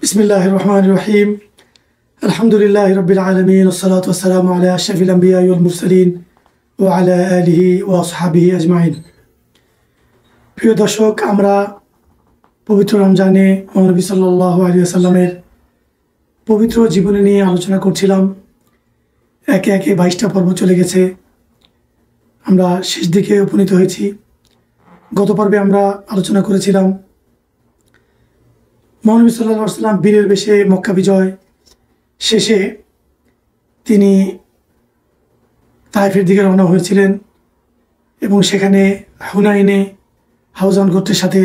बिस्मिल्लाहिर रहमानिर रहीम अल्हम्दुलिल्लाहि रब्बिल आलमीन वस्सलातु वस्सलामु अला अशरफिल अंबिया वल मुरसलिन व अला आलिहि व असहाबिहि अजमाइन। प्रिय दर्शक, আমরা পবিত্র রমজানে নবী সাল্লাল্লাহু আলাইহি ওয়াসাল্লামের পবিত্র জীবনী নিয়ে আলোচনা করছিলাম। একে একে 22টা পর্ব চলে গেছে, আমরা শেষ দিকে উপনীত হয়েছি। গত পর্বে আমরা আলোচনা করেছিলাম মহানবী সাল্লাল্লাহু আলাইহি ওয়াসাল্লাম বীরের বেশে মক্কা বিজয় শেষে তিনি তায়েফের দিকে রওনা হয়েছিলেন এবং সেখানে হুনাইনে হাওয়াযান গোত্রের সাথে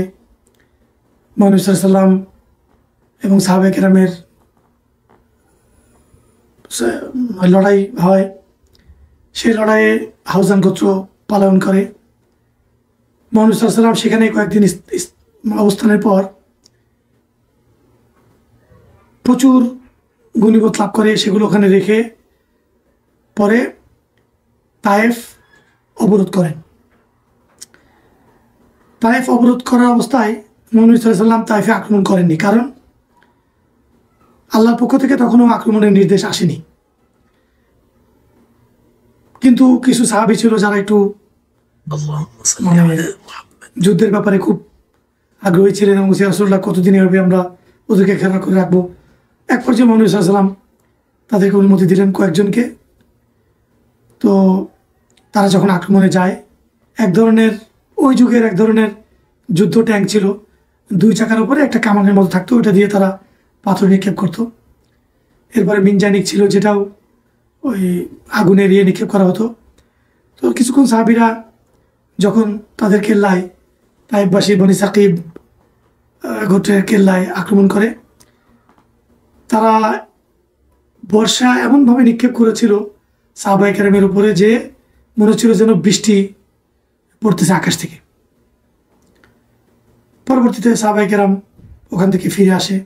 মহানবী সাল্লাল্লাহু আলাইহি ওয়াসাল্লাম এবং সাহাবায়ে কেরামের লড়াই হয়। সেই লড়াইয়ে হাওয়াযান গোত্র পালন করে। মহানবী সাল্লাল্লাহু আলাইহি ওয়াসাল্লাম সেখানে কয়েকদিন অবস্থানের পর প্রচুর গনিমত লাভ করে, সেগুলো ওখানে রেখে পরে তায়েফ অবরোধ করেন। তায়েফ অবরোধ করার অবস্থায় মহানবী সাল্লাল্লাহু আলাইহি ওয়াসাল্লাম তায়েফে আক্রমণ করেননি, কারণ আল্লাহর পক্ষ থেকে তখনও আক্রমণের নির্দেশ আসেনি। কিন্তু কিছু সাহাবী ছিল যারা একটু যুদ্ধের ব্যাপারে খুব আগ্রহী ছিলেন এবং রাসূলুল্লাহ কতদিন এভাবে আমরা ওদেরকে খেলা করে রাখবো। এক পর্যায়ে মহানবী সাল্লাল্লাহু আলাইহি ওয়াসাল্লাম তাদেরকে অনুমতি দিলেন কয়েকজনকে। তো তারা যখন আক্রমণে যায়, এক ধরনের ওই যুগের এক ধরনের যুদ্ধ ট্যাঙ্ক ছিল, 2 চাকার উপরে একটা কামানের মতো থাকতো, ওটা দিয়ে তারা পাথর নিক্ষেপ করতো। এরপরে মিনজানিক ছিল, যেটাও ওই আগুনের নিক্ষেপ করা হতো। তো কিছুক্ষণ সাহাবীরা যখন তাদের কেল্লায় তায়েফবাসী বনি সাকিব গোত্রের কেল্লায় আক্রমণ করে, তারা বর্ষা এমনভাবে নিক্ষেপ করেছিল সাহাবায়ে কেরামের উপরে যে মনে হচ্ছিল যেন বৃষ্টি পড়তেছে আকাশ থেকে। পরবর্তীতে সাহাবায়ে কেরাম ওখান থেকে ফিরে আসে।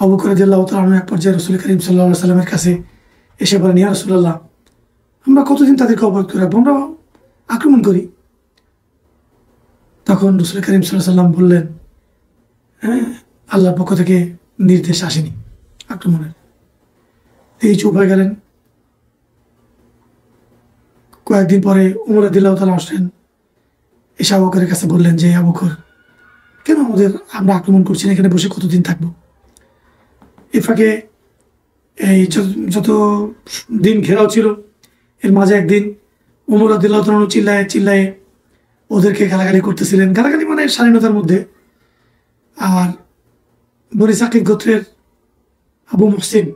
আবু বকর রাদিয়াল্লাহু তাআলা আনহু এক পর্যায়ে রাসূল করিম সাল্লাল্লাহু আলাইহি ওয়াসাল্লামের কাছে এসে বলেন, ইয়া রাসূলুল্লাহ, আমরা কতদিন তাদেরকে অবরোধ করে রাখবো, আমরা আক্রমণ করি। তখন রাসূল করিম সাল্লাল্লাহু আলাইহি ওয়াসাল্লাম বললেন, হ্যাঁ, আল্লাহর পক্ষ থেকে নির্দেশ আসেনি আক্রমণের। এই চুপ হয়ে গেলেন। কয়েকদিন পরে উমর রাদিয়াল্লাহু তাআলা আসলেন, এসে আবু বকরের কাছে বললেন যে, আবু বকর, কেন আমরা আক্রমণ করছি না, এখানে বসে কতদিন থাকবো? এ ফাঁকে এই যত দিন ঘেরাও ছিল, এর মাঝে একদিন উমর রাদিয়াল্লাহু তাআলা চিল্লায়ে চিল্লায়ে ওদেরকে গালাগালি করতেছিলেন। গালাগালি মানে স্বাধীনতার মধ্যে। আর বনি সাকিব গোত্রের আবু মুহসিন,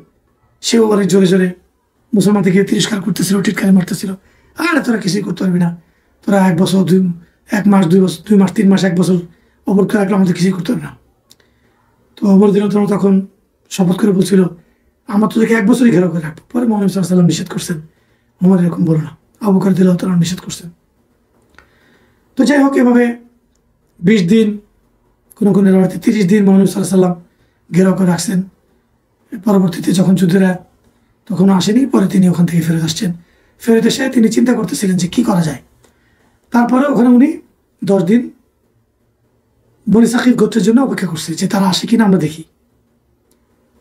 সেও অনেক জোরে জোরে মুসলমানদেরকে তিরস্কার করতেছিল, টিটকারি মারতেছিল। আরে তোরা কিছুই করতে পারবি না, তোরা 1 বছর 1 মাস 2 বছর 2 মাস 3 মাস 1 বছর অবরোধ করে রাখলে আমাদের কিছুই করতে পারবে না। তো ওমর রাদিয়াল্লাহু তাআলা তখন শপথ করে বলছিল, আমরা তোদেরকে 1 বছরই ঘেরাও করে রাখবো। পরে মুহাম্মদ সাল্লাল্লাহু আলাইহি ওয়াসাল্লাম নিষেধ করছেন, ওমর এরকম বলো না। আবু বকর রাদিয়াল্লাহু তাআলা নিষেধ করছেন। তো যাই হোক, এভাবে 20 দিন, কোনো কোনো রাতে 30 দিন মুহাম্মদ সাল্লাল্লাহু আলাইহি ওয়াসাল্লাম ঘেরাও করে রাখছেন। পরবর্তীতে যখন যুদ্ধেরা তখনও আসেনি, পরে তিনি ওখান থেকে ফেরত আসছেন। ফেরত এসে তিনি চিন্তা করতেছিলেন যে কি করা যায়। তারপরে ওখানে উনি 10 দিন বনি সাকিব গোত্রের জন্য অপেক্ষা করছে যে তারা আসে কিনা আমরা দেখি।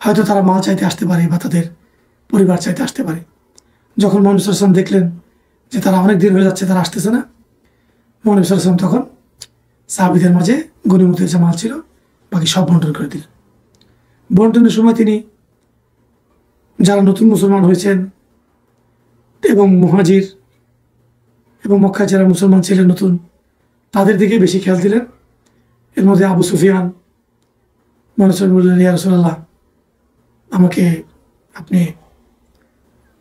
হয়তো তারা মাল চাইতে আসতে পারে বা তাদের পরিবার চাইতে আসতে পারে। যখন মুহাম্মদ সাল্লাল্লাহু আলাইহি ওয়াসাল্লাম দেখলেন যে তারা অনেক দিন হয়ে যাচ্ছে, তারা আসতেছে না, মুহাম্মদ সাল্লাল্লাহু আলাইহি ওয়াসাল্লাম তখন সাহাবীদের মাঝে গনিমতের যে মাল ছিল বাকি সব বন্টন করে দিলেন। বন্টনের সময় তিনি যারা নতুন মুসলমান হয়েছেন এবং মুহাজির এবং মক্কায় যারা মুসলমান ছিলেন নতুন, তাদের দিকে বেশি খেয়াল দিলেন। এর মধ্যে আবু সুফিয়ান মুহাম্মদ সাল্লাল্লাহু আলাইহি ওয়াসাল্লাম বললেন, ইয়া রাসূলুল্লাহ, আমাকে আপনি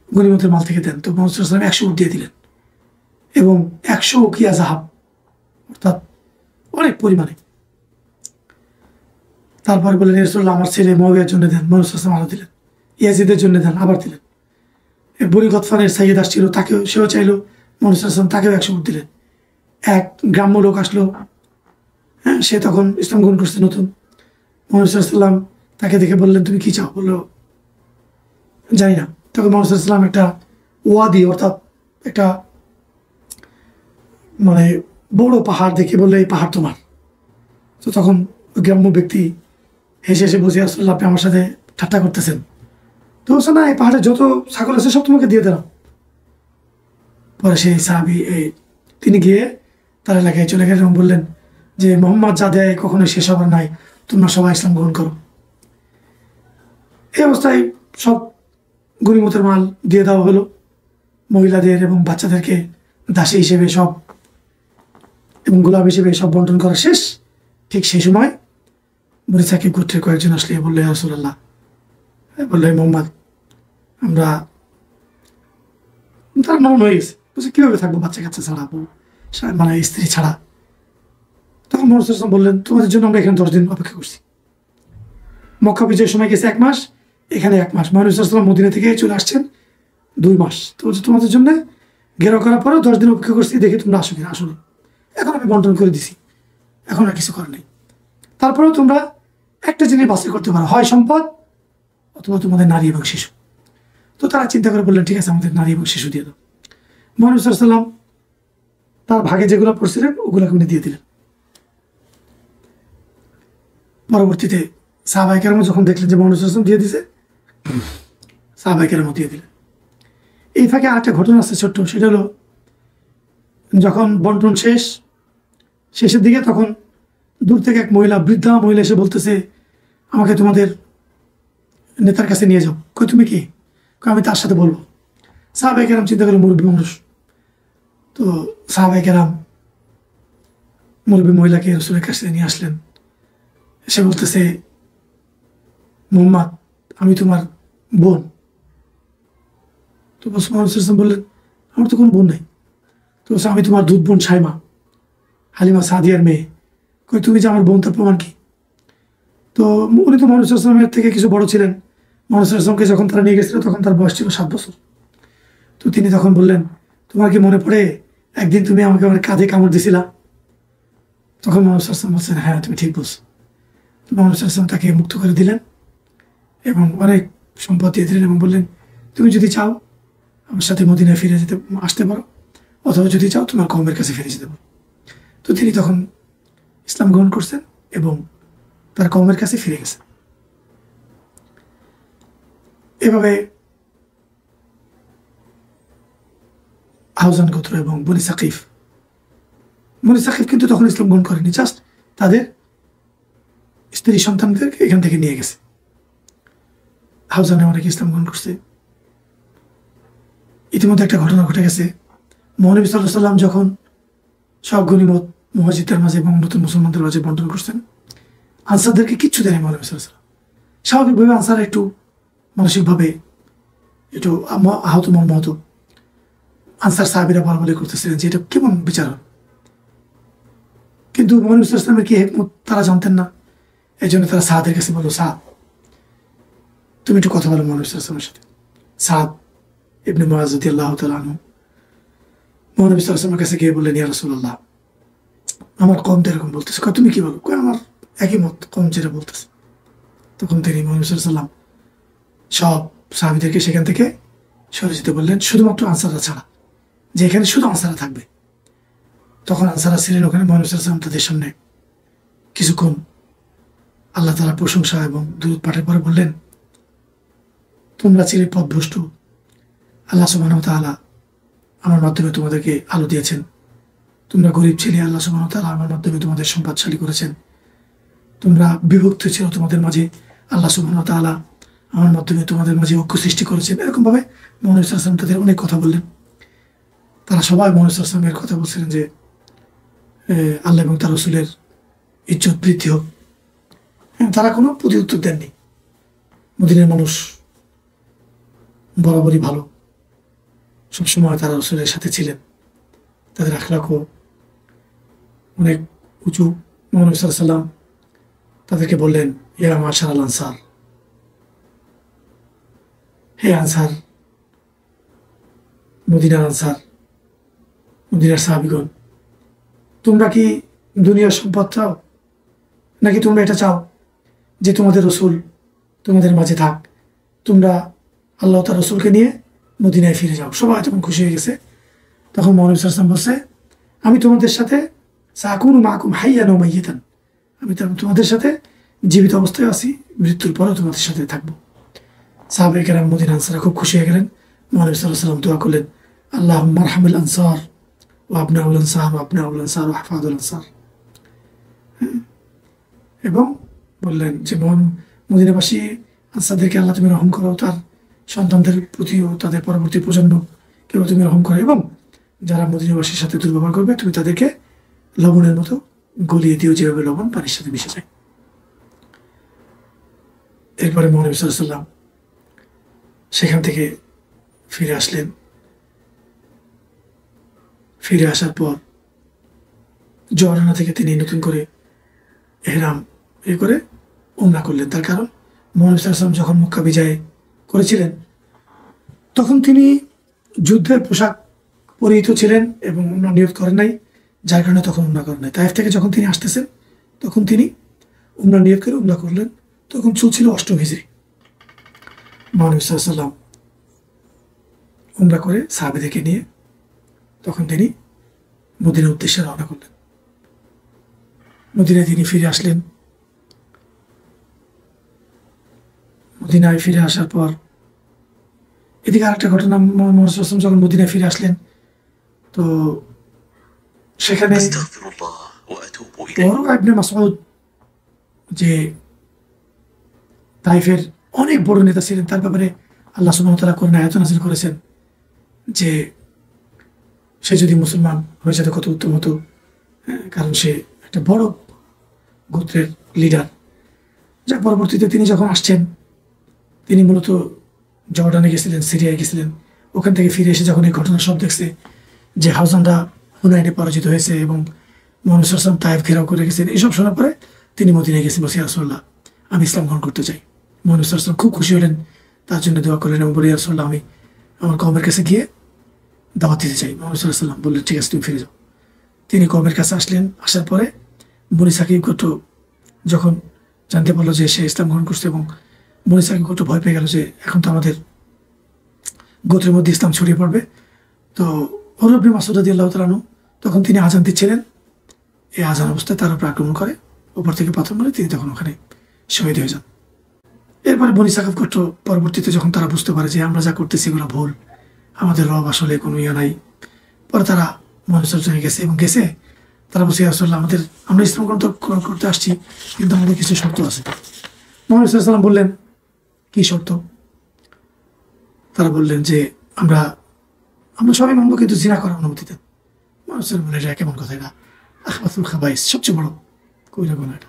গনিমতের মাল থেকে দেন। তো মুহাম্মদ সাল্লাল্লাহু আলাইহি ওয়াসাল্লাম 100 উট দিয়ে দিলেন এবং 100 উকিয়া জাহাব, অর্থাৎ অনেক পরিমাণে। তারপরে বললেন, ইয়া রাসূলুল্লাহ, আমার ছেলে মুআবিয়ার জন্য দেন। মুহাম্মদ সাল্লাল্লাহু আলাইহি ওয়াসাল্লাম আরো দিলেন। ইয়াজিদের জন্য দেন, আবার দিলেন। বনি গতফানের সাইয়্যিদ আসছিল, সেও চাইলো, মুহাম্মদ সাল্লাল্লাহু আলাইহি ওয়াসাল্লাম তাকেও 100 উট দিলেন। এক গ্রাম্য লোক আসলো, হ্যাঁ, সে তখন ইসলাম গ্রহণ করছে নতুন। মুহাম্মদ সাল্লাল্লাহু আলাইহি ওয়াসাল্লাম তাকে দেখে বললেন, তুমি কি চাও? বললো, জানি না। তখন মুহাম্মদ সাল্লাল্লাহু আলাইহি ওয়াসাল্লাম একটা ওয়াদি, অর্থাৎ একটা মানে বড় পাহাড় দেখে বললে, এই পাহাড় তোমার। তো তখন ওই গ্রাম্য ব্যক্তি হেসে হেসে বসে আসলে আপনি আমার সাথে ঠাট্টা করতেছেন। তো বলছে না, এই পাহাড়ে যত ছাগল আছে সব তোমাকে দিয়ে দিলাম। পরে সেই সাহাবি তিনি গিয়ে তার এলাকায় চলে গেলেন এবং বললেন যে মোহাম্মদ যা দেয় কখনোই শেষ হবার নাই, তোমরা সবাই ইসলাম গ্রহণ করো। এই অবস্থায় সব গনিমতের মাল দিয়ে দেওয়া হলো, মহিলাদের এবং বাচ্চাদেরকে দাসী হিসেবে সব এবং গোলাম হিসেবে সব বন্টন করা শেষ। ঠিক সেই সময় বনি সাকিব গোত্রের কয়েকজন আসলে বললো, ইয়া রাসূলুল্লাহ, বললো মোহাম্মদ, আমরা তারা নরম হয়ে গেছে, বলছে কীভাবে থাকবো বাচ্চা কাচ্চা ছাড়া, মানে স্ত্রী ছাড়া। তখন মোহাম্মদ সাল্লাল্লাহু আলাইহি ওয়াসাল্লাম বললেন, তোমাদের জন্য আমরা এখানে 10 দিন অপেক্ষা করছি। মক্কা বিজয়ের সময় গেছে 1 মাস, এখানে 1 মাস। মোহাম্মদ সাল্লাল্লাহু আলাইহি ওয়াসাল্লাম মদিনা থেকে চলে আসছেন 2 মাস। তো তোমাদের জন্য ঘেরাও করার পরেও 10 দিন অপেক্ষা করছি, দেখে তোমরা আসো কিনা। আসলে এখন আমি বন্টন করে দিছি, এখন আর কিছু করার নেই। তারপরেও তোমরা একটা জিনিস বাছাই করতে পারো, হয় সম্পদ অথবা তোমাদের নারী এবং শিশু। তো তারা চিন্তা করে বললেন, ঠিক আছে, আমাদের নারী এবং শিশু দিয়ে দাও। মুহাম্মদ সাল্লাল্লাহু আলাইহি ওয়াসাল্লাম তার ভাগে যেগুলো পড়ছিলেন ওগুলোকে উনি দিয়ে দিলেন। পরবর্তীতে সাহাবায়ে কেরাম যখন দেখলেন যে মুহাম্মদ সাল্লাল্লাহু আলাইহি ওয়াসাল্লাম দিয়ে দিছে, সাহাবায়ে কেরাম দিয়ে দিলেন। এই ফাঁকে আরেকটা ঘটনা আছে ছোট্ট, সেটা হলো যখন বন্টন শেষের দিকে, তখন দূর থেকে এক মহিলা, বৃদ্ধা মহিলা এসে বলতেছে, আমাকে তোমাদের নেতার কাছে নিয়ে যাও। কই তুমি কি? আমি তার সাথে বলবো। সাহাবায়ে কেরাম চিন্তা করে মুরব্বী মানুষ, তো সাহাবায়ে কেরাম মুরব্বী মহিলাকে রাসূলের কাছে নিয়ে আসলেন। সে বলতেছে, মুহাম্মদ, আমি তোমার বোন। তো মুহাম্মদ সাল্লাল্লাহু আলাইহি ওয়াসাল্লাম বললেন, আমার তো কোনো বোন নাই। তো আমি তোমার দুধ বোন সাইমা, হালিমা সাদিয়ার মেয়ে। কই তুমি যে আমার বোন, তার প্রমাণ কি? তো উনি তো মুহাম্মদ সাল্লাল্লাহু আলাইহি ওয়াসাল্লামের থেকে কিছু বড় ছিলেন। মুহাম্মদ সাল্লাল্লাহু আলাইহি ওয়াসাল্লামকে যখন তারা নিয়ে গেছিল তখন তার বয়স ছিল 7 বছর। তো তিনি তখন বললেন, তোমার কি মনে পড়ে একদিন তুমি আমাকে আমার কাঁধে কামড় দিছিলা? তখন মুহাম্মদ সাল্লাল্লাহু আলাইহি ওয়াসাল্লাম বলছেন, হ্যাঁ তুমি ঠিক বলছো। তো মুহাম্মদ সাল্লাল্লাহু আলাইহি ওয়াসাল্লাম তাকে মুক্ত করে দিলেন এবং অনেক সম্পদ দিয়ে দিলেন এবং বললেন, তুমি যদি চাও আমার সাথে মদিনায় ফিরে আসতে পারো, অথবা যদি চাও তোমার কওমের কাছে ফিরে যেতে পারো। তো তিনি তখন ইসলাম গ্রহণ করছেন এবং তার কওমের কাছে ফিরে গেছেন। এভাবে হাওযান গোত্র এবং বনি সাকিফ কিন্তু তখন ইসলাম গ্রহণ করেনি, জাস্ট তাদের স্ত্রী সন্তানদেরকে এখান থেকে নিয়ে গেছে। হাওযানে অনেকে ইসলাম গ্রহণ করছে। ইতিমধ্যে একটা ঘটনা ঘটে গেছে, মহানবী সাল্লাল্লাহু আলাইহি ওয়াসাল্লাম যখন সব গনিমত মুহাজিরদের মাঝে এবং নতুন মুসলমানদের মাঝে বন্টন করছেন, আনসারদেরকে কিচ্ছু দেয়নি মহানবী সাল্লাল্লাহু আলাইহি ওয়াসাল্লাম। স্বাভাবিকভাবে আনসার একটু মানসিকভাবে একটু আহত মর্মাহত। আনসার সাহাবীরা বলাবলি করতেছিলেন যে এটা কেমন বিচার। কিন্তু মহানবী সাল্লাল্লাহু আলাইহি ওয়াসাল্লামের কি হিকমত তারা জানতেন না। এই জন্য তারা সাদের কাছে বলল, সাদ, তুমি একটু কথা বলো মহানবী সাল্লাল্লাহু আলাইহি ওয়াসাল্লামের সাথে। সাদ ইবনে মুআয রাদিয়াল্লাহু তাআলা আনহু মহানবী সাল্লাল্লাহু আলাইহি ওয়াসাল্লামের কাছে গিয়ে বললেন, ইয়া রাসূলুল্লাহ, আমার কওম তো এরকম বলতেছে। তুমি কি বলো? আমার একই মত, কওম যেটা বলতেছে। তখন তিনি মুহাম্মদ সাল্লাল্লাহু আলাইহি ওয়াসাল্লাম সব সাহাবীদেরকে সেখান থেকে সরে যেতে বললেন, শুধুমাত্র আনসাররা ছাড়া, যে এখানে শুধু আনসাররা থাকবে। তখন আনসাররা ছিলেন ওখানে। মুহাম্মদ সাল্লাল্লাহু আলাইহি ওয়াসাল্লাম তাদের সামনে কিছুক্ষণ আল্লাহ তাআলার প্রশংসা এবং দুরূদ পাঠের পরে বললেন, তোমরা ছিলে পথভ্রষ্ট, আল্লাহ সুবহানাহু ওয়া তাআলা আমার মাধ্যমে তোমাদেরকে আলো দিয়েছেন। তোমরা গরিব ছিলে, আল্লাহ সুবহানাহু ওয়া তাআলা আমার মাধ্যমে তোমাদের সম্পদশালী করেছেন। তোমরা বিভক্ত ছিল তোমাদের মাঝে, আল্লাহ সুবহানাহু ওয়া তাআলা আমার মাধ্যমে তোমাদের মাঝে ঐক্য সৃষ্টি করেছেন। এরকমভাবে মুহাম্মদ সাল্লাল্লাহু আলাইহি ওয়াসাল্লাম তাদের অনেক কথা বললেন। তারা সবাই মুহাম্মদ সাল্লাল্লাহু আলাইহি ওয়াসাল্লামের কথা বলছিলেন যে আল্লাহ এবং তার রাসূলের ইজ্জত বৃদ্ধি হোক। তারা কোনো প্রতি উত্তর দেননি। মদিনার মানুষ বরাবরই ভালো, সবসময় তারা রাসূলের সাথে ছিলেন, তাদের আখলাকও অনেক উঁচু। মুহাম্মদ সাল্লাল্লাহু আলাইহি ওয়াসাল্লাম তাদেরকে বললেন, ইয়া মাশারাল আনসার, হে আনসার, মদিনার আনসার, মদিনার সাহাবীগণ, তোমরা কি দুনিয়ার সম্পদ চাও, নাকি তোমরা এটা চাও যে তোমাদের রাসূল তোমাদের মাঝে থাক, তোমরা আল্লাহ তার রাসূলকে নিয়ে মদিনায় ফিরে যাও? সবাই তখন খুশি হয়ে গেছে। তখন মুহাম্মদ সাল্লাল্লাহু আলাইহি ওয়াসাল্লাম বলছে, আমি তোমাদের সাথে সাকুনু মাকুম হাইয়ান ওয়া মাইয়িতান, আমি তোমাদের সাথে জীবিত অবস্থায় আছি, মৃত্যুর পরেও তোমাদের সাথে থাকবো। সাহাবায়ে কেরাম মদিনা আনসাররা খুব খুশি হয়ে গেলেন। মহানবী সাল্লাল্লাহু আলাইহি ওয়াসাল্লাম দোয়া করলেন, আল্লাহুম্মা আরহামিল আনসার ওয়া আবনাউল আনসার ওয়া আবনাউল আনসার ওয়া আহফাদুল আনসার। এবং বললেন যে মদিনাবাসী আনসারদেরকে আল্লাহ তুমি রহম করো, তার সন্তানদের প্রতিও তাদের পরবর্তী প্রজন্ম কেউ তুমি রহম করো, এবং যারা মদিনাবাসীর সাথে দুর্ব্যবহার করবে তুমি তাদেরকে লবণের মতো গলিয়ে দিও, যেভাবে লবণ পানির সাথে মিশে যায়। এরপরে মহানবী সাল্লাল্লাহু আলাইহি ওয়াসাল্লাম সেখান থেকে ফিরে আসলেন। ফিরে আসার পর জর্ডানা থেকে তিনি নতুন করে এহরাম করে উমরা করলেন। তার কারণ মহানবী সাল্লাল্লাহু আলাইহি ওয়াসাল্লাম যখন মক্কা বিজয় করেছিলেন তখন তিনি যুদ্ধের পোশাক পরিহিত ছিলেন এবং উমরা নিয়ত করেন নাই, যার কারণে তখন উমরা করেন নাই। তায়েফ থেকে যখন তিনি আসতেছেন তখন তিনি উমরা নিয়ত করে উমরা করলেন। তখন চলছিল 8ম হিজরি। মহানবী সাল্লাল্লাহু আলাইহি ওয়াসাল্লাম উমরা করে সাহাবীদেরকে নিয়ে তখন তিনি মদিনার উদ্দেশ্যে রওনা করলেন। মদিনায় তিনি ফিরে আসলেন। মদিনায় ফিরে আসার পর এদিকে আরেকটা ঘটনা, মুহাম্মদ সাল্লাল্লাহু আলাইহি ওয়াসাল্লাম যখন মদিনায় ফিরে আসলেন তো সেখানে বড় ইবনে মাসউদ যে তাইফের অনেক বড় নেতা ছিলেন, তার ব্যাপারে আল্লাহ সুবহানাহু ওয়া তাআলা কোরআনে আয়াত নাযিল করেছেন যে সে যদি মুসলমান হয়ে যেত কত উত্তম হতো, কারণ সে একটা বড় গোত্রের লিডার। যা পরবর্তীতে তিনি যখন আসছেন, তিনি মূলত জর্ডানে গেছিলেন, সিরিয়ায় গেছিলেন। ওখান থেকে ফিরে এসে যখন এই ঘটনা সব দেখছে যে হাওয়াযিনরা হুনাইনে পরাজিত হয়েছে এবং মুহাম্মদ সাল্লাল্লাহু আলাইহি ওয়াসাল্লাম তায়েফ ঘেরাও করে গেছেন, এসব শোনার পরে তিনি মদিনায় গেছেন, বলছেন ইয়া রাসূলুল্লাহ আমি ইসলাম গ্রহণ করতে চাই। মুহাম্মদ সাল্লাল্লাহু আলাইহি ওয়াসাল্লাম খুব খুশি হলেন, তার জন্য দোয়া করলেন এবং বললেন ইয়া রাসূলুল্লাহ আমি আমার কওমের কাছে গিয়ে দাওয়াত দিতে চাই। মুহাম্মদ সাল্লাল্লাহু আলাইহি ওয়াসাল্লাম বললেন ঠিক আছে তুমি ফিরে যাও। তিনি কওমের কাছে আসলেন। আসার পরে বনী সাকিব গোত্র যখন জানতে পারলো যে সে ইসলাম গ্রহণ করছে এবং বনী সাকিব গোত্র ভয় পেয়ে গেল যে এখন তো আমাদের গোত্রের মধ্যে ইসলাম ছড়িয়ে পড়বে, তো উরওয়া ইবনে মাসউদ রাদিয়াল্লাহু তাআলা আনহু তখন তিনি আজান দিচ্ছিলেন। এই আজান অবস্থায় তার উপর আক্রমণ করে, উপর থেকে পাথর মারে, তিনি তখন ওখানে শহীদ হয়ে যান। এরপরে বনী সাকিব গোত্র পরবর্তীতে যখন তারা বুঝতে পারে যে আমরা যা করতেছি এগুলো ভুল, আমাদের রব আসলে কোনো ইয়ে নাই, পরে তারা মনোসর্জনে গেছে এবং গেছে তারা বলছে ইয়া রাসূলুল্লাহ আমরা ইসলাম গ্রহণ করতে আসছি, কিন্তু আমাদের কিছু শর্ত আছে। মুহাম্মদ সাল্লাল্লাহু আলাইহি ওয়াসাল্লাম বললেন কি শর্ত? তারা বললেন যে আমরা সবাই মানবো, কিন্তু জিনা করার অনুমতি দেন। মুহাম্মদ সাল্লাল্লাহু আলাইহি ওয়াসাল্লাম বললেন এটা কেমন কথা, এটা আখবাতুল খাবাইস, সবচেয়ে বড় কবিরা গুনাহ এটা।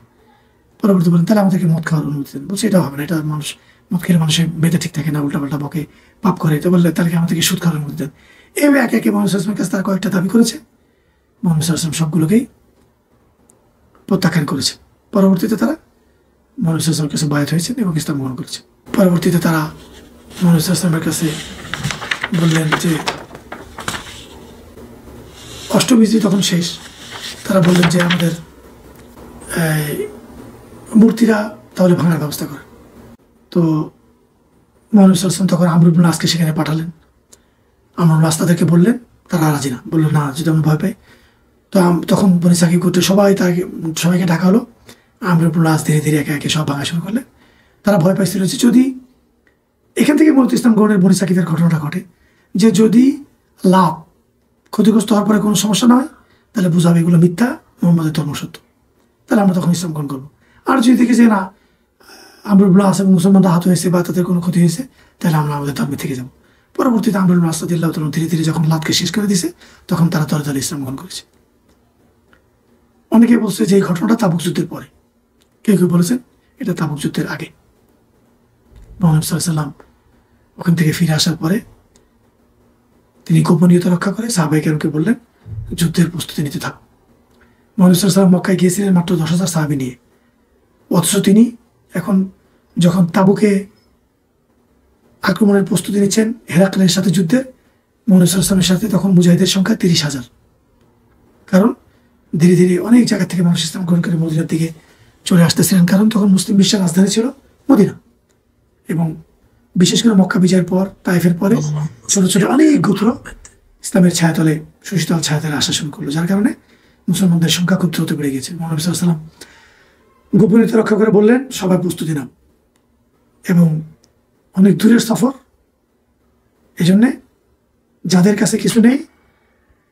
পরবর্তী বলেন তাহলে আমাদেরকে মদ খাওয়ার অনুমতি দেন। বলছে এটা হবে না, এটা মানুষ মদ খেলে মানুষের বেঁধে ঠিক থাকে না, উল্টাপাল্টা বকে, পাপ করে। তো বললে তাহলে আমাদেরকে সুদ খাওয়ার অনুমতি দেন। এইভাবে একে একে মুহাম্মদ সাল্লাল্লাহু আলাইহি ওয়াসাল্লামের কাছে তারা কয়েকটা দাবি করেছে। মুহাম্মদ সাল্লাল্লাহু আলাইহি ওয়াসাল্লাম সবগুলোকেই প্রত্যাখ্যান করেছে। পরবর্তীতে তারা মুহাম্মদ সাল্লাল্লাহু আলাইহি ওয়াসাল্লামের কাছে বায়াত হয়েছেন এবং ইসলাম গ্রহণ করেছে। পরবর্তীতে তারা মুহাম্মদ সাল্লাল্লাহু আলাইহি ওয়াসাল্লামের কাছে বললেন যে 8ম হিজরি তখন শেষ। তারা বললেন যে আমাদের মূর্তিরা তাহলে ভাঙার ব্যবস্থা করে। তো মুহাম্মদ সাল্লাল্লাহু আলাইহি ওয়াসাল্লাম তখন আমর ইবনে আসকে সেখানে পাঠালেন। আমর ইবনে আস তাদেরকে বললেন, তারা রাজি না, বললো না যদি আমরা ভয় পাই। তো তখন বনী সাকিব করতে সবাইকে ডাকা হলো। আমর ইবনে আস ধীরে ধীরে একে একে সব ভাঙা শুরু করলেন। তারা ভয় পাইছিল যে যদি এখান থেকে মূলত ইসলাম গ্রহণের বনী সাকিবের ঘটনাটা ঘটে, যে যদি লাভ ক্ষতিগ্রস্ত হওয়ার পরে কোনো সমস্যা না হয় তাহলে বুঝাবে এগুলো মিথ্যা, মুহাম্মদের ধর্ম সত্য, তাহলে আমরা তখন ইসলাম গ্রহণ করবো। আর যদি দেখি যে না আমর ইবনে আস এবং মুসলমানরা আহত হয়েছে বা তাদের কোনো ক্ষতি হয়েছে, তাহলে আমরা আমাদের ধর্মে থেকে যাবো। পরবর্তীতে আমর ইবনে আস রাদিয়াল্লাহু তাআলা ধীরে ধীরে যখন লাভকে শেষ করে দিয়েছে, তখন তারা দলে দলে ইসলাম গ্রহণ করেছে। অনেকে বলছে যে এই ঘটনাটা তাবুক যুদ্ধের পরে, কেউ কেউ বলেছেন এটা তাবুক যুদ্ধের আগে। মুহাম্মদ সাল্লাল্লাহু আলাইহি ওয়াসাল্লাম ওখান থেকে ফিরে আসার পরে তিনি গোপনীয়তা রক্ষা করে সাহাবায়ে কেরামকে বললেন যুদ্ধের প্রস্তুতি নিতে থাক। মুহাম্মদ সাল্লাল্লাহু আলাইহি ওয়াসাল্লাম মক্কায় গিয়েছিলেন মাত্র 10,000 সাহাবী নিয়ে, অথচ তিনি এখন যখন তাবুকে আক্রমণের প্রস্তুতি নিচ্ছেন হেরাক্লের সাথে যুদ্ধে, মুহাম্মদ সাল্লাল্লাহু আলাইহি ওয়াসাল্লামের সাথে তখন মুজাহিদের সংখ্যা 30,000। কারণ ধীরে ধীরে অনেক জায়গা থেকে মানুষ ইসলাম গ্রহণ করে মদিনার দিকে চলে আসতেছিলেন, কারণ তখন মুসলিম বিশ্বের রাজধানী ছিল মদিনা। এবং বিশেষ করে মক্কা বিজয়ের পর, তায়েফের পরে ছোট ছোট অনেক গোত্র ইসলামের ছায়াতলে, সুশীতল ছায়াতলে আসা শুরু করলো, যার কারণে মুসলমানদের সংখ্যা খুব দ্রুত বেড়ে গেছে। মুহাম্মদ সাল্লাল্লাহু আলাইহি ওয়াসাল্লাম গোপনীয়তা রক্ষা করে বললেন, সবাই প্রস্তুতি নাও, এবং অনেক দূরের সফর, এই জন্যে যাদের কাছে কিছু নেই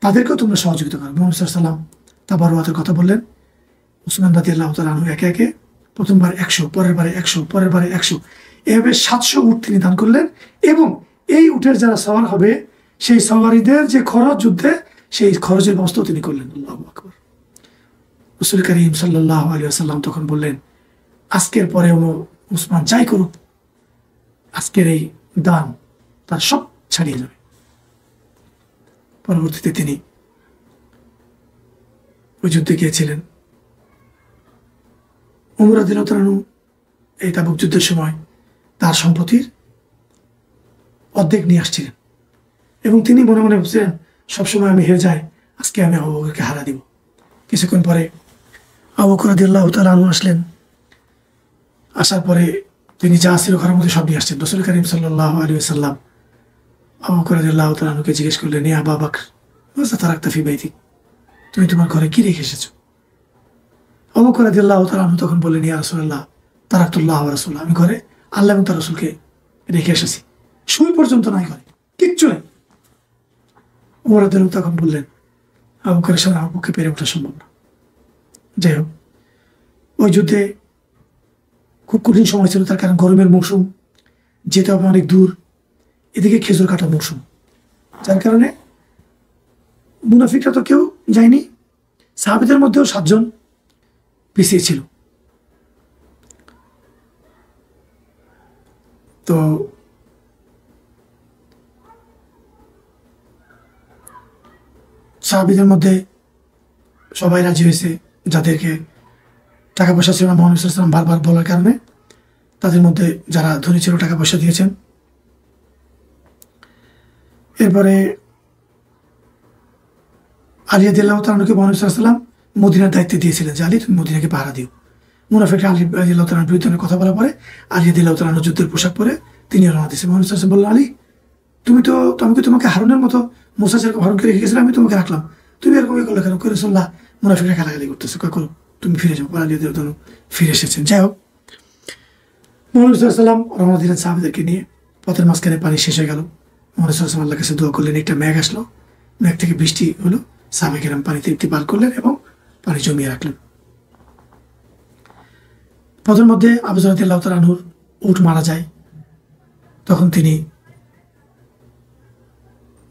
তাদেরকেও তোমরা সহযোগিতা করো। মুহাম্মদ সাল্লাল্লাহু আলাইহি ওয়াসাল্লাম তাবারুয়াতের কথা বললেন। উসমান রাদিয়াল্লাহু তাআলা আনহু একে একে প্রথমবার 100, পরের বারে 100, পরের বারে 100, এভাবে 700 উট তিনি দান করলেন। এবং এই উটের যারা সওয়ার হবে সেই সওয়ারিদের যে খরচ যুদ্ধে, সেই খরচের ব্যবস্থাও তিনি করলেন। আল্লাহু আকবার। রাসূল করিম সাল্লাল্লাহু আলাইহি ওয়াসাল্লাম তখন বললেন, আজকের পরে উসমান যাই করুক, আজকের এই দান তার সব ছাড়িয়ে যাবে। পরবর্তীতে তিনি ওই যুদ্ধে গিয়েছিলেন। উমর রাদিয়াল্লাহু আনহু এই তাবুক যুদ্ধের সময় তার সম্পত্তির অর্ধেক নিয়ে আসছিলেন, এবং তিনি মনে মনে ভাবছিলেন, সবসময় আমি হেরে যাই, আজকে আমি আবু বকরকে হারা দিব। কিছুক্ষণ পরে আবু বকর রাদিয়াল্লাহু তাআলা আনহু আসলেন। আসার পরে তিনি যা ছিল ঘরের মধ্যে সব নিয়ে আসছেন। রাসূল করিম সাল্লাল্লাহু আলাইহি ওয়াসাল্লাম আবু বকর রাদিয়াল্লাহু তাআলা আনহুকে জিজ্ঞেস করলেন, ইয়া আবা বকর, মাযা তারাকতা ফি বাইতিক, তুমি তোমার ঘরে কি রেখে এসেছো? আবু বকর রাদিয়াল্লাহু তাআলা আনহু তখন বললেন, ইয়া রাসূলুল্লাহ, তারাকতুল্লাহ ওয়া রাসূলুহু, আমি ঘরে আল্লাহ এবং তার রাসূলকে রেখে এসেছি, সুই পর্যন্ত নাই ঘরে, কিচ্ছু নেই। ওমর রাদিয়াল্লাহু তখন বললেন, আবু বকরের সামনে আমার পক্ষে পেরে ওঠা সম্ভব না। যাই হোক, ওই যুদ্ধে খুব কঠিন সময় ছিল, তার কারণ গরমের মৌসুম, যেতে হবে অনেক দূর, এদিকে খেজুর কাটার মৌসুম, যার কারণে মুনাফিকরা তো কেউ যায়নি। সাহাবীদের মধ্যেও 7 জন পিছিয়ে ছিল। তো সাহাবীদের মধ্যে সবাই রাজি হয়েছে, যাদেরকে টাকা পয়সা ছিল না, মুহাম্মদ সাল্লাল্লাহু আলাইহি ওয়াসাল্লাম বারবার বলার কারণে তাদের মধ্যে যারা ধনী ছিল টাকা পয়সা দিয়েছেন। এরপরে আলী রাদিয়াল্লাহু তাআলা আনহুকে মুহাম্মদ সাল্লাল্লাহু আলাইহি ওয়াসাল্লাম মদিনার দায়িত্ব দিয়েছিলেন যে, আলী তুমি মদিনাকে পাহারা দিও। মুনাফিকরা আলী রাদিয়াল্লাহু তাআলার বিরুদ্ধে কথা বলার পরে আলী রাদিয়াল্লাহু তাআলা আনহু যুদ্ধের পোশাক পরে তিনি রওনা দিয়েছেন। মুহাম্মদ সাল্লাল্লাহু আলাইহি ওয়াসাল্লাম বললেন, আলী আমি কি তোমাকে হারুনের মতো, মুসা যেরকম হারুনকে রেখে গেছিলাম, আমি তোমাকে রাখলাম, তুমি এরকম করলে কেন? রাসূলুল্লাহ মুনাফিকরা গালাগালি করতেছে, করো তুমি ফিরে যাও। আলী রাদিয়াল্লাহু তাআলা ফিরে এসেছেন। যাই হোক, মুহাম্মদ সাল্লাল্লাহু আলাইহি ওয়াসাল্লাম রওনা দিলেন সাহাবীদেরকে নিয়ে। পথের মাঝখানে পানি শেষ হয়ে গেল। মুহাম্মদ সাল্লাল্লাহু আলাইহি ওয়াসাল্লাম আল্লাহর কাছে দোয়া করলেন, একটা মেঘ আসলো, মেঘ থেকে বৃষ্টি হলো, সাহাবায়ে কেরাম পানিতে ইত্তিবাল করলেন এবং পানি জমিয়ে রাখলেন। পথের মধ্যে আবু যর রাদিয়াল্লাহু তাআলা আনহুর উট মারা যায়। তখন তিনি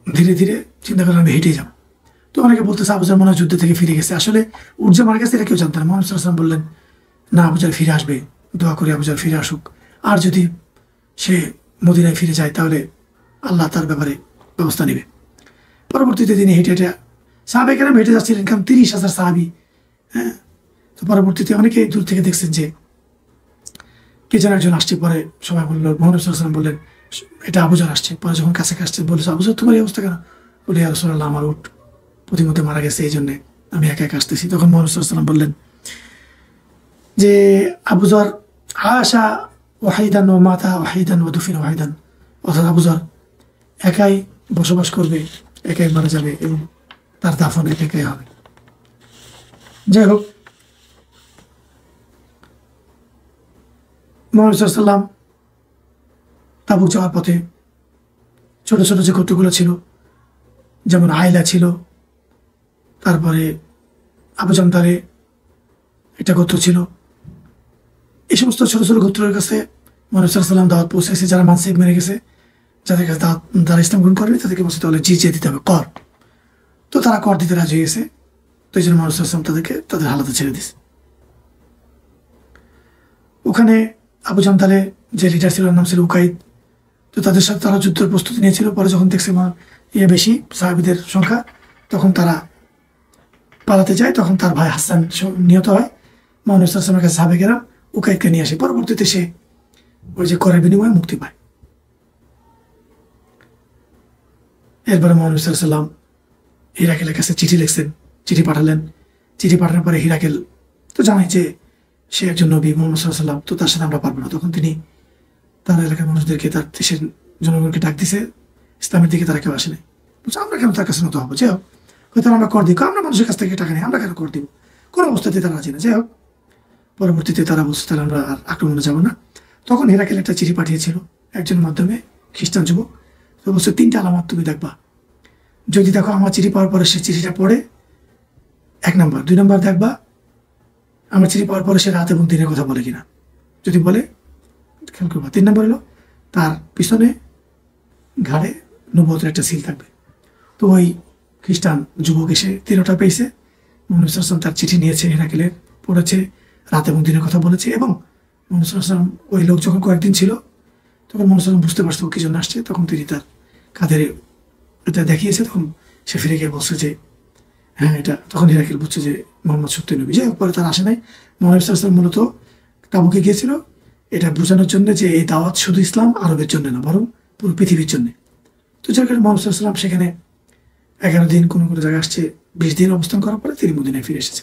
ধীরে ধীরে চিন্তা করলেন, আমি হেঁটে যাব। তো অনেকে বলতেছে আবু যর মনে হয় যুদ্ধ থেকে ফিরে গেছে। আসলে উট যে মারা গেছে এটা কেউ জানতেন না। মুহাম্মদ সাল্লাল্লাহু আলাইহি ওয়াসাল্লাম বললেন, না, আবু যর ফিরে আসবে, দোয়া করি আবু যর ফিরে আসুক, আর যদি সে মদিনায় ফিরে যায় তাহলে আল্লাহ তার ব্যাপারে ব্যবস্থা নেবে। পরবর্তীতে তিনি হেঁটে হেঁটে, সাহাবায়ে কেরাম হেঁটে যাচ্ছিলেন, কারণ 30,000 সাহাবী। হ্যাঁ, তো পরবর্তীতে অনেকে দূর থেকে দেখছেন যে কে যেন একজন আসছে। পরে সবাই বলল, মুহাম্মদ সাল্লাল্লাহু আলাইহি ওয়াসাল্লাম বললেন, এটা আবু যর আসছে। পরে যখন কাছে আসছে বলেছে, আবু যর তোমার এই অবস্থা কেন? বলে, ইয়া রাসূলুল্লাহ, আমার উট প্রতিমধ্যে মারা গেছে, এই জন্যে আমি একা একা আসতেছি। তখন মুহাম্মদ সাল্লাল্লাহু আলাইহি ওয়াসাল্লাম বললেন যে, আবু যর আশা ওয়াহিদান ওয়া মাতা ওয়াহিদান ওয়া দুফিনা ওয়াহিদান, অর্থাৎ আবু যর একাই বসবাস করবে, একাই মারা যাবে এবং তার দাফন একাই হবে। যাই হোক, মুহাম্মদ সাল্লাল্লাহু আলাইহি ওয়াসাল্লাম তাবুক যাওয়ার পথে ছোট ছোট যে গোত্রগুলো ছিল, যেমন আয়লা ছিল, তারপরে আবু জামদারে একটা গোত্র ছিল, এই সমস্ত ছোট ছোট গোত্রের কাছে মুহাম্মদ সাল্লাল্লাহু আলাইহি ওয়াসাল্লাম দাওয়াত পৌঁছেছে। যারা মানসিক মেরে গেছে, যাদের কাছে যারা ইসলাম গ্রহণ করেনি, তাদেরকে বলছে তাহলে জিজিয়া দিতে হবে, কর। তো তারা কর দিতে রাজি হয়ে গেছে। তো এই জন্য মুহাম্মদ সাল্লাল্লাহু আলাইহি ওয়াসাল্লাম তাদেরকে তাদের হালাতে ছেড়ে দিয়েছে। ওখানে আবু জামদালে যে লিডার ছিল, নাম ছিল উকাইদ। তো তাদের সাথে তারা যুদ্ধের প্রস্তুতি নিয়েছিল। পরে যখন দেখছে বেশি সাহাবীদের সংখ্যা, তখন তারা পালাতে যায়। তখন তার ভাই হাসান নিহত হয়। মুহাম্মদ সাল্লাল্লাহু আলাইহি ওয়াসাল্লামের কাছে সাহাবায়ে কেরাম উকাইদকে নিয়ে আসে। পরবর্তীতে সে ওই যে করের বিনিময়ে মুক্তি পায়। এরপরে মুহাম্মদ সাল্লাল্লাহু আলাইহি ওয়াসাল্লাম হিরাকেলের কাছে চিঠি লিখছেন, চিঠি পাঠালেন। চিঠি পাঠানোর পরে হিরাকেল তো জানাই যে সে একজন নবী, মুহাম্মদ সাল্লাল্লাহু আলাইহি ওয়াসাল্লাম, তো তার সাথে আমরা পারবো না। তখন তিনি তার এলাকার মানুষদেরকে, তার দেশের জনগণকে ডাক দিছে, ইসলামের দিকে তারা কেউ আসে নাই। বলছে, আমরা কেন তার কাছে নত হবো? যাই হোক, হয়তো আমরা কর দিব, আমরা মানুষের কাছ থেকে টাকা নিই, আমরা কেন কর দিব? কোনো অবস্থাতে তারা রাজি না। যাই হোক, পরবর্তীতে তারা বলছে তাহলে আমরা আর আক্রমণে যাব না। তখন হেরাকেল একটা চিঠি পাঠিয়েছিল একজনের মাধ্যমে, খ্রিস্টান যুবক। তো বলছে 3টা আলামত তুমি দেখবা, যদি দেখো আমার চিঠি পাওয়ার পরে সে চিঠিটা পড়ে 1 নম্বর, 2 নম্বর দেখবা আমার চিঠি পাওয়ার পরে সে রাত এবং দিনের কথা বলে কিনা, যদি বলে খেয়াল করবা। 3 নম্বর হলো তার পিছনে ঘাড়ে নবুয়তের একটা সিল থাকবে। তো ওই খ্রিস্টান যুবক এসে 13টা পেয়েছে। মুহাম্মদ সাল্লাল্লাহু আলাইহি ওয়াসাল্লাম তার চিঠি নিয়েছে, হেরাকেলের পড়েছে, রাত এবং দিনের কথা বলেছে। এবং মুহাম্মদ সাল্লাল্লাহু আলাইহি ওয়াসাল্লাম ওই লোক যখন কয়েকদিন ছিল তখন মুহাম্মদ সাল্লাল্লাহু আলাইহি ওয়াসাল্লাম বুঝতে পারছে ও কি জন্য আসছে। তখন তিনি তার কাঁধের এটা দেখিয়েছে। তখন সে ফিরে গিয়ে বলছে যে হ্যাঁ এটা, তখন হেরাকেল বুঝছে যে মোহাম্মদ সত্যি নবী। যাই হোক, পরে তার আসে নাই। মুহাম্মদ সাল্লাল্লাহু আলাইহি ওয়াসাল্লাম মূলত তাবুকে গিয়েছিল এটা বোঝানোর জন্য যে এই দাওয়াত শুধু ইসলাম আরবের জন্য না, বরং পুরো পৃথিবীর জন্য। তো যার কারণে মুহাম্মদ সাল্লাল্লাহু আলাইহি ওয়াসাল্লাম সেখানে 11 দিন, কোনো কোনো জায়গায় আসছে 20 দিন অবস্থান করার পরে তিনি মদিনায় ফিরে এসেছে।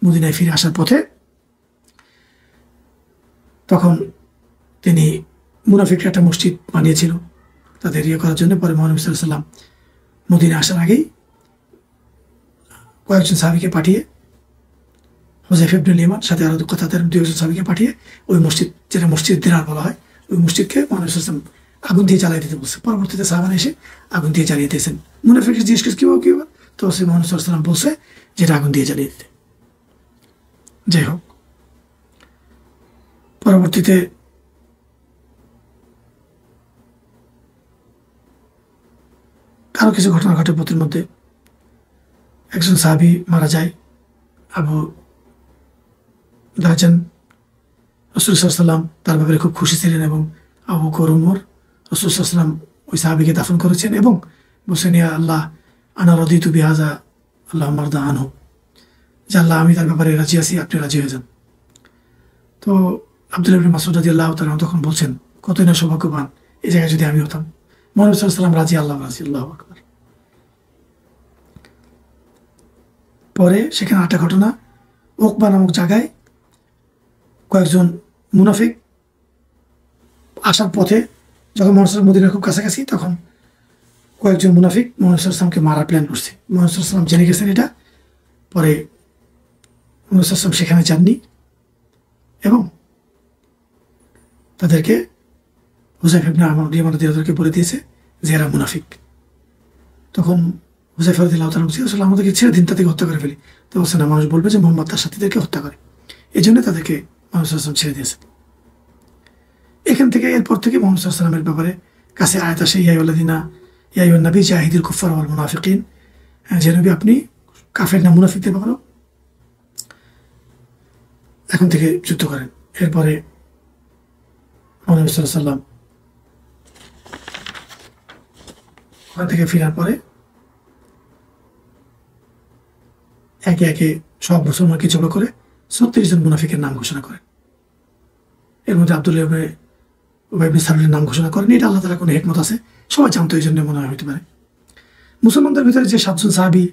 মদিনায় ফিরে আসার পথে তখন তিনি মুনাফিকরা একটা মসজিদ বানিয়েছিল তাদের ইয়ে করার জন্য। পরে মুহাম্মদ সাল্লাল্লাহু আলাইহি ওয়াসাল্লাম মদিনায় আসার আগেই কয়েকজন সাহাবীকে পাঠিয়ে, হুযায়ফা ইবনুল ইয়ামান সাথে আরো তাদের 2 সাহাবীকে পাঠিয়ে ওই মসজিদ, যেটা মসজিদ দিরার বলা হয়, ওই মসজিদকে মুহাম্মদ সাল্লাল্লাহু আলাইহি ওয়াসাল্লাম আগুন দিয়ে জ্বালিয়ে দিতে বলছে। পরবর্তীতে সাহাবারা এসে আগুন দিয়ে জ্বালিয়ে দিয়েছেন। মুনাফিকরা জিজ্ঞেস করছে কিভাবে কিভাবে, তো সে মুহাম্মদ সাল্লাল্লাহু আলাইহি ওয়াসাল্লাম বলছে যেটা আগুন দিয়ে জ্বালিয়ে দিতে। যাই হোক, পরবর্তীতে আরো কিছু ঘটনা ঘটে। পথের মধ্যে একজন সাহাবী মারা যায়, আবু দাজান। রাসূল সাল্লাল্লাহু আলাইহি ওয়াসাল্লাম তার ব্যাপারে খুব খুশি ছিলেন এবং আবু বকর, ওমর রাসূল সাল্লাল্লাহু আলাইহি ওয়াসাল্লাম ওই সাহাবীকে দাফন করেছেন এবং বলছেন ইয়া আল্লাহ আনা রাদিতু বিহাযা আল্লাহুম্মা আরদা আনহু, যে আল্লাহ আমি তার ব্যাপারে রাজি আছি, আপনি রাজি হয়ে যান। তো আব্দুল্লাহ ইবনে মাসউদ রাদিয়াল্লাহু তাআলা তখন বলছেন কতই না সৌভাগ্যবান এই জায়গায় যদি আমি হতাম। মুহাম্মদ সাল্লাল্লাহু আলাইহি ওয়াসাল্লাম রাজি, আল্লাহ রাজি, আল্লাহু আকবার। পরে সেখানে একটা ঘটনা, উকবা নামক জায়গায় কয়েকজন মুনাফিক আসার পথে, যখন মুহাম্মদ সাল্লাল্লাহু আলাইহি ওয়াসাল্লাম মদিনার খুব কাছাকাছি, তখন কয়েকজন মুনাফিক মুহাম্মদ সাল্লাল্লাহু আলাইহি ওয়াসাল্লামকে মারার প্ল্যান করছে। মুহাম্মদ সাল্লাল্লাহু আলাইহি ওয়াসাল্লাম জেনে গেছেন এটা। পরে মুহাম্মদ সাল্লাল্লাহু আলাইহি ওয়াসাল্লাম সেখানে যাননি এবং তাদেরকে হুযায়ফা ইবনে ইয়ামান রাদিয়াল্লাহু বলে দিয়েছে যে এরা মুনাফিক। তখন হুযায়ফা রাদিয়াল্লাহু তাআলা বলছে আসলে আমাদেরকে ছেড়ে দিন, তাদেরকে হত্যা করে ফেলি। তো বলছে না, মানুষ বলবে যে মুহাম্মদ তার সাথীদেরকে হত্যা করে, এই জন্য তাদেরকে মুহাম্মদ সাল্লাল্লাহু আলাইহি ওয়াসাল্লাম ছেড়ে দিয়েছে। এখান থেকে এরপর থেকে মুহাম্মদ সাল্লাল্লাহু আলাইহি ওয়াসাল্লামের ব্যাপারে কাছে আয়াত আসে ইয়া আইয়ুহান নবী জাহিদিল কুফার ওয়াল মুনাফিকিন, যে নবী আপনি কাফের না মুনাফিকদের ব্যাপারে এখন থেকে যুদ্ধ করেন। এরপরে মুহাম্মদ সাল্লাল্লাহু আলাইহি ওয়াসাল্লাম ওখান থেকে ফেরার পরে একে একে সব মুসলমানকে জড়ো করে 36 জন মুনাফিকের নাম ঘোষণা করেন। এর মধ্যে আব্দুল্লাহ ইবনে উবাই ইবনে সালুলের নাম ঘোষণা করেন। এটা আল্লাহ তাআলার কোনো হিকমত আছে, সবাই জানতো, এই জন্য মনে হয় হতে পারে। মুসলমানদের ভিতরে যে 7 জন সাহাবী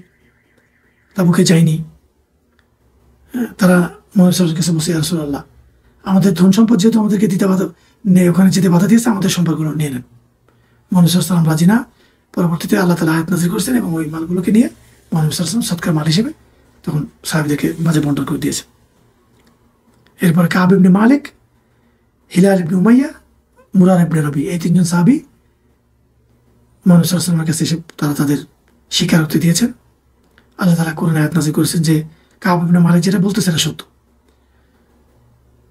তাবুকে যায়নি, তারা মুহাম্মদ সাল্লাল্লাহু আলাইহি ওয়াসাল্লামের কাছে বসে ইয়া রাসূলুল্লাহ আমাদের ধন সম্পদ যেহেতু আমাদেরকে দিতে বাধা নেই, ওখানে যেতে বাধা দিয়েছে, আমাদের সম্পদগুলো নিয়ে নেন। মুহাম্মদ সাল্লাল্লাহু আলাইহি ওয়াসাল্লাম রাজি না। পরবর্তীতে আল্লাহ তাআলা আয়াত নাযিল করেছেন এবং ওই মালগুলোকে নিয়ে মুহাম্মদ সাল্লাল্লাহু আলাইহি ওয়াসাল্লাম সৎকার মাল হিসেবে তখন সাহাবীদেরকে মাঝে বন্টন করে দিয়েছে। এরপর কাব ইবনে মালিক, হিলাল ইবনে উমাইয়া, মুরার ইবনে রবি, এই 3 জন সাহাবী মুহাম্মদ সাল্লাল্লাহু আলাইহি ওয়াসাল্লামের কাছে এসে তারা তাদের স্বীকারোক্তি দিয়েছেন। আল্লাহ তাআলা কোরআনে আয়াত নাযিল করেছেন যে কাব ইবনে মালিক যেটা বলতেছে সেটা সত্য।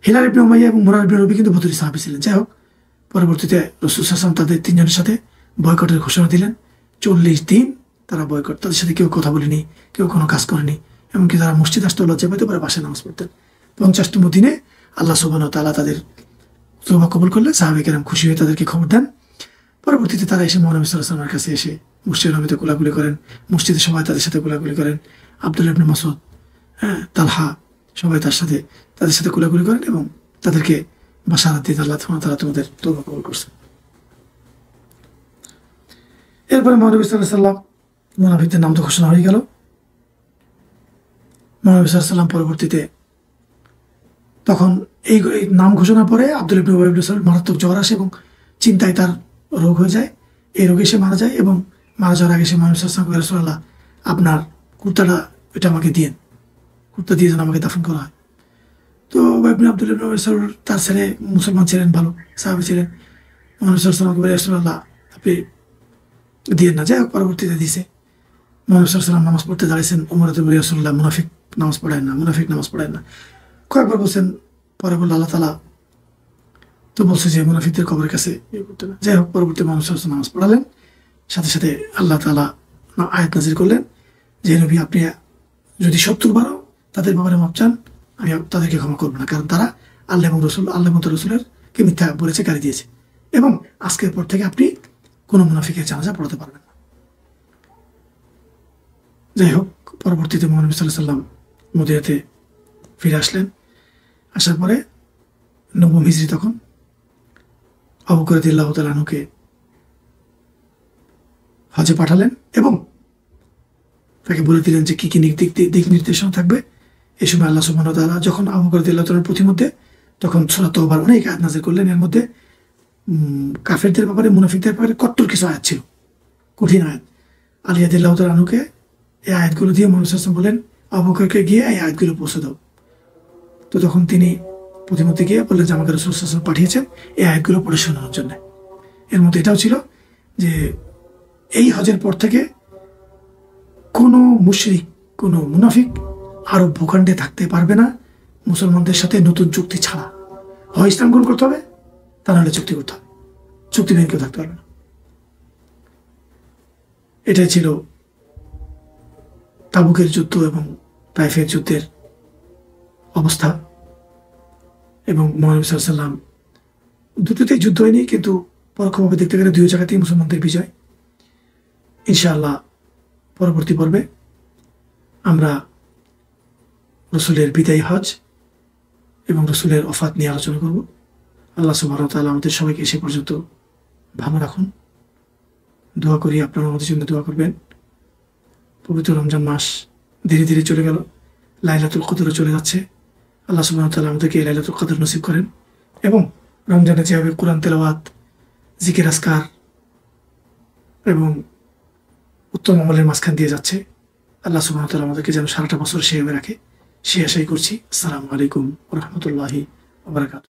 হিলাল ইবনে উমাইয়া এবং মুরার ইবনে রবি কিন্তু বদরি সাহাবী ছিলেন। যাই হোক, পরবর্তীতে রাসূল সাল্লাল্লাহু আলাইহি ওয়াসাল্লাম তাদের 3 জনের সাথে বয়কটের ঘোষণা দিলেন। 40 দিন তারা বয়কট, তাদের সাথে কেউ কথা বলেনি, কেউ কোনো কাজ করেনি, এমনকি তারা মসজিদ আসতে লজ্জা পেতে পারে, বাসায় নামাজ পড়তেন। 50তম দিনে আল্লাহ সুবহানাহু ওয়া তাআলা তাদের তওবা কবুল করলে সাহাবায়ে কেরাম খুশি হয়ে তাদেরকে খবর দেন। পরবর্তীতে তারা এসে মুহাম্মদ সাল্লাল্লাহু আলাইহি ওয়াসাল্লামের কাছে এসে মসজিদের নবীতে কোলাকুলি করেন, মসজিদে সবাই তাদের সাথে কোলাকুলি করেন। আব্দুল্লাহ ইবনে মাসউদ, তালহা, সবাই তাদের সাথে কোলাকুলি করেন এবং তাদেরকে বাশারাত দিয়ে আল্লাহ তাআলা তোমাদের তওবা কবুল করছেন। এরপরে মুহাম্মদ সাল্লাল্লাহু আলাইহি ওয়াসাল্লাম মুনাফিকদের নাম তো ঘোষণা হয়ে গেল। মুহাম্মদ সাল্লাল্লাহু আলাইহি ওয়াসাল্লাম পরবর্তীতে তখন এই নাম ঘোষণার পরে আব্দুল্লাহ ইবনে উবাই ইবনে সালুল মারাত্মক জ্বর আসে এবং চিন্তায় তার রোগ হয়ে যায়। এই রোগে সে মারা যায় এবং মারা যাওয়ার আগে সে মুহাম্মদ সাল্লাল্লাহু আলাইহি ওয়াসাল্লামকে রাসূলুল্লাহ আপনার কুর্তাটা এটা আমাকে দিয়েন, কুর্তা দিয়ে যেন আমাকে দাফন করা হয়। তো ইবনে আব্দুল্লাহ ইবনে মাসউদ তার ছেলে মুসলমান ছিলেন, ভালো সাহাবী ছিলেন। মুহাম্মদ সাল্লাল্লাহু আলাইহি ওয়াসাল্লামকে বলে, রাসূলুল্লাহ আপনি দিয়েন না। যাই হোক, পরবর্তীতে দিছে। মুহাম্মদ সাল্লাল্লাহু আলাইহি ওয়াসাল্লাম নামাজ পড়তে দাঁড়িয়েছেন, ওমর বলে, রাসূলুল্লাহ মুনাফিক নামাজ পড়েন না, মুনাফিক নামাজ পড়েন না। কয়েকবার বলছেন, পরে বলল আল্লাহ তাআলা তো বলছে যে মুনাফিকদের কবরের কাছে ইয়ে করতে না। যাই হোক, পরবর্তী মুহাম্মদ সাল্লাল্লাহু আলাইহি ওয়াসাল্লাম নামাজ পড়ালেন, সাথে সাথে আল্লাহ তাআলা আয়াত নাযিল করলেন যে নবী আপনি যদি 70 বারও তাদের ব্যাপারে মাপ চান, আমি তাদেরকে ক্ষমা করবো না, কারণ তারা আল্লাহ এবং তার রসুলের কে মিথ্যা বলেছে, গালি দিয়েছে। এবং আজকের পর থেকে আপনি কোনো মুনাফিকের জানাজা পড়াতে পারবেন না। যাই হোক, পরবর্তীতে মুহাম্মদ সাল্লাল্লাহু আলাইহি ওয়াসাল্লাম মদিনাতে ফিরে আসলেন। আসার পরে 9 হিজরি, তখন আবু বকর রাদিয়াল্লাহু তাআলা আনহুকে হজে পাঠালেন এবং তাকে বলে দিলেন যে কি কি দিক নির্দেশনা থাকবে। এই সময় আল্লাহ সুবহানাহু ওয়া তাআলা যখন আবু বকর রাদিয়াল্লাহু তাআলার প্রতিমধ্যে তখন সূরা তাওবার অনেক আয়াত নাযিল করলেন। এর মধ্যে কাফেরদের ব্যাপারে, মুনাফিকদের ব্যাপারে কট্টর কিছু আয়াত ছিল, কঠিন আয়াত। আলী রাদিয়াল্লাহু তাআলা আনহুকে এই আয়াতগুলো দিয়ে মুহাম্মদ সাল্লাল্লাহু আলাইহি ওয়াসাল্লাম বলেন, আবু বকরকে গিয়ে এই আয়াতগুলো পৌঁছে দাও। তো তখন তিনি প্রতিমধ্যে গিয়ে বললেন যে আমাকে রাসূল সাল্লাল্লাহু আলাইহি ওয়াসাল্লাম পাঠিয়েছেন এই আয়াতগুলো পড়ে শোনানোর জন্য। এর মধ্যে এটাও ছিল যে এই হজের পর থেকে কোনো মুশরিক, কোনো মুনাফিক আরব ভূখণ্ডে থাকতে পারবে না মুসলমানদের সাথে নতুন চুক্তি ছাড়া। হয় ইসলাম গ্রহণ করতে হবে, তা নাহলে চুক্তি করতে হবে, চুক্তি ভেঙে কেউ থাকতে পারবে না। এটাই ছিল তাবুকের যুদ্ধ এবং তাইফের যুদ্ধের অবস্থা। এবং মুহাম্মদ সাল্লাল্লাহু আলাইহি ওয়াসাল্লাম দুটোতেই যুদ্ধ হয়নি, কিন্তু পরোক্ষভাবে দেখতে গেলে দুই জায়গাতেই মুসলমানদের বিজয়। ইনশাআল্লাহ পরবর্তী পর্বে আমরা রসুলের বিদায়ী হজ এবং রসুলের ওফাত নিয়ে আলোচনা করব। আল্লাহ সুবহানাহু ওয়া তাআলা আমাদের সবাইকে সে পর্যন্ত ভালো রাখুন। দোয়া করি, আপনারা আমাদের জন্য দোয়া করবেন। পবিত্র রমজান মাস ধীরে ধীরে চলে গেল, লাইলাতুল কদরও চলে যাচ্ছে। আল্লাহ সুবহানাহু ওয়া তাআলা আমাদেরকে লাইলাতুল কদর নসিব করেন এবং রমজানে যেভাবে কোরআন তেলাওয়াত, জিকির আজকার এবং উত্তম আমলের মাঝখান দিয়ে যাচ্ছে, আল্লাহ সুবহানাহু ওয়া তাআলা আমাদেরকে যেন সারাটা বছর সেভাবে রাখে, সে আশাই করছি। আসসালামু আলাইকুম ওয়া রাহমাতুল্লাহি ওয়া বারাকাতুহু।